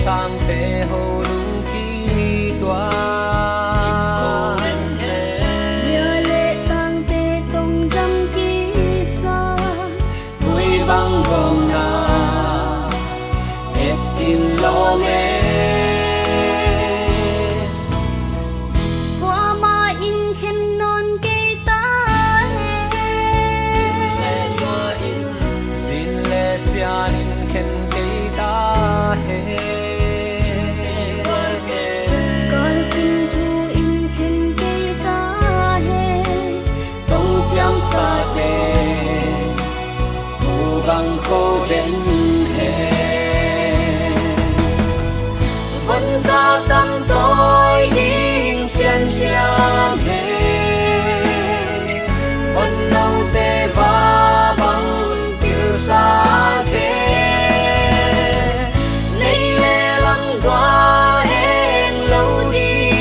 tang te ho lung ki tua Lia lệ tang te tông dâm ki sa vui băng gom na et tin lo me qua ma in khen non cây ta sin le sian in khen cây ta he con xin thu in khen cây ta he tông chăm sa te u băng khô đến he vẫn ra tâm tôi những xiên xiang he vẫn lâu tê va băng tiêu xa thế lấy lẽ lắm qua em lâu đi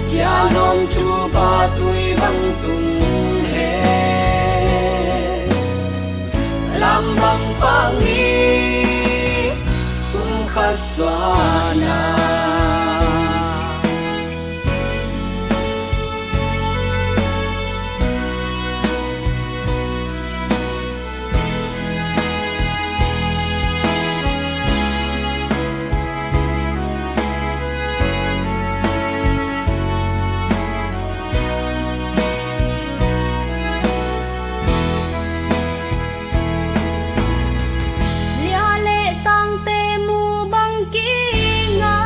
xia non chu ba tuổi băng tung he làm băng băng đi cũng khát xóa na lia lệ tang te mu băng ki nga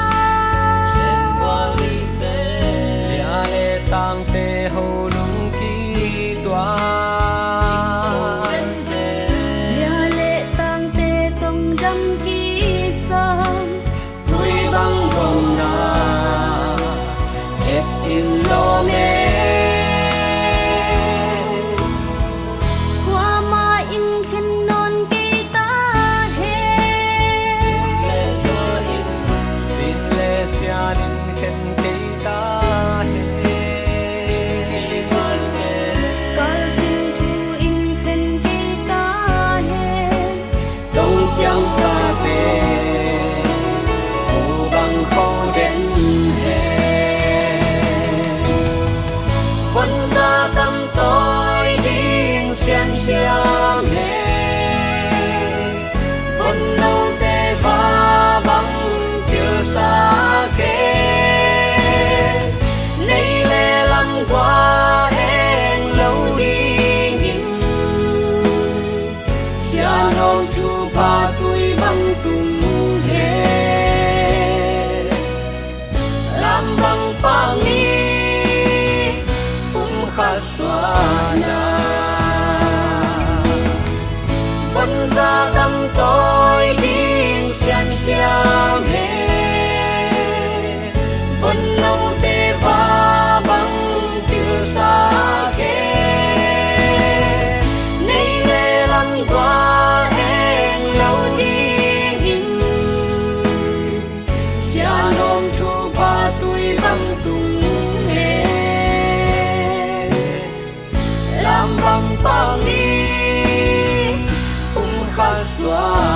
lia lệ tang te ho lung ki tua lia lệ tang te tông dâm ki sa vui băng gom na et in lo me qua ma in khen non cây ta he sin le sian in khen cây ta he con xin thu in khen cây ta he tông chăm sa te u băng khô đến he vẫn ra tâm tôi điên xiên xiang he vẫn lâu tê va băng tiêu xa kê nay lẽ lắm qua em lâu đi nhìn xia non chu ba tuổi băng tung he làm băng băng đi cũng khát xóa na vẫn ra tâm tôi điên xiên xiang he vẫn lâu tê va băng tiêu xa kê nay lẽ lắm qua em lâu đi nhìn xia non chu ba tuổi băng tung he làm băng băng đi cũng khát xóa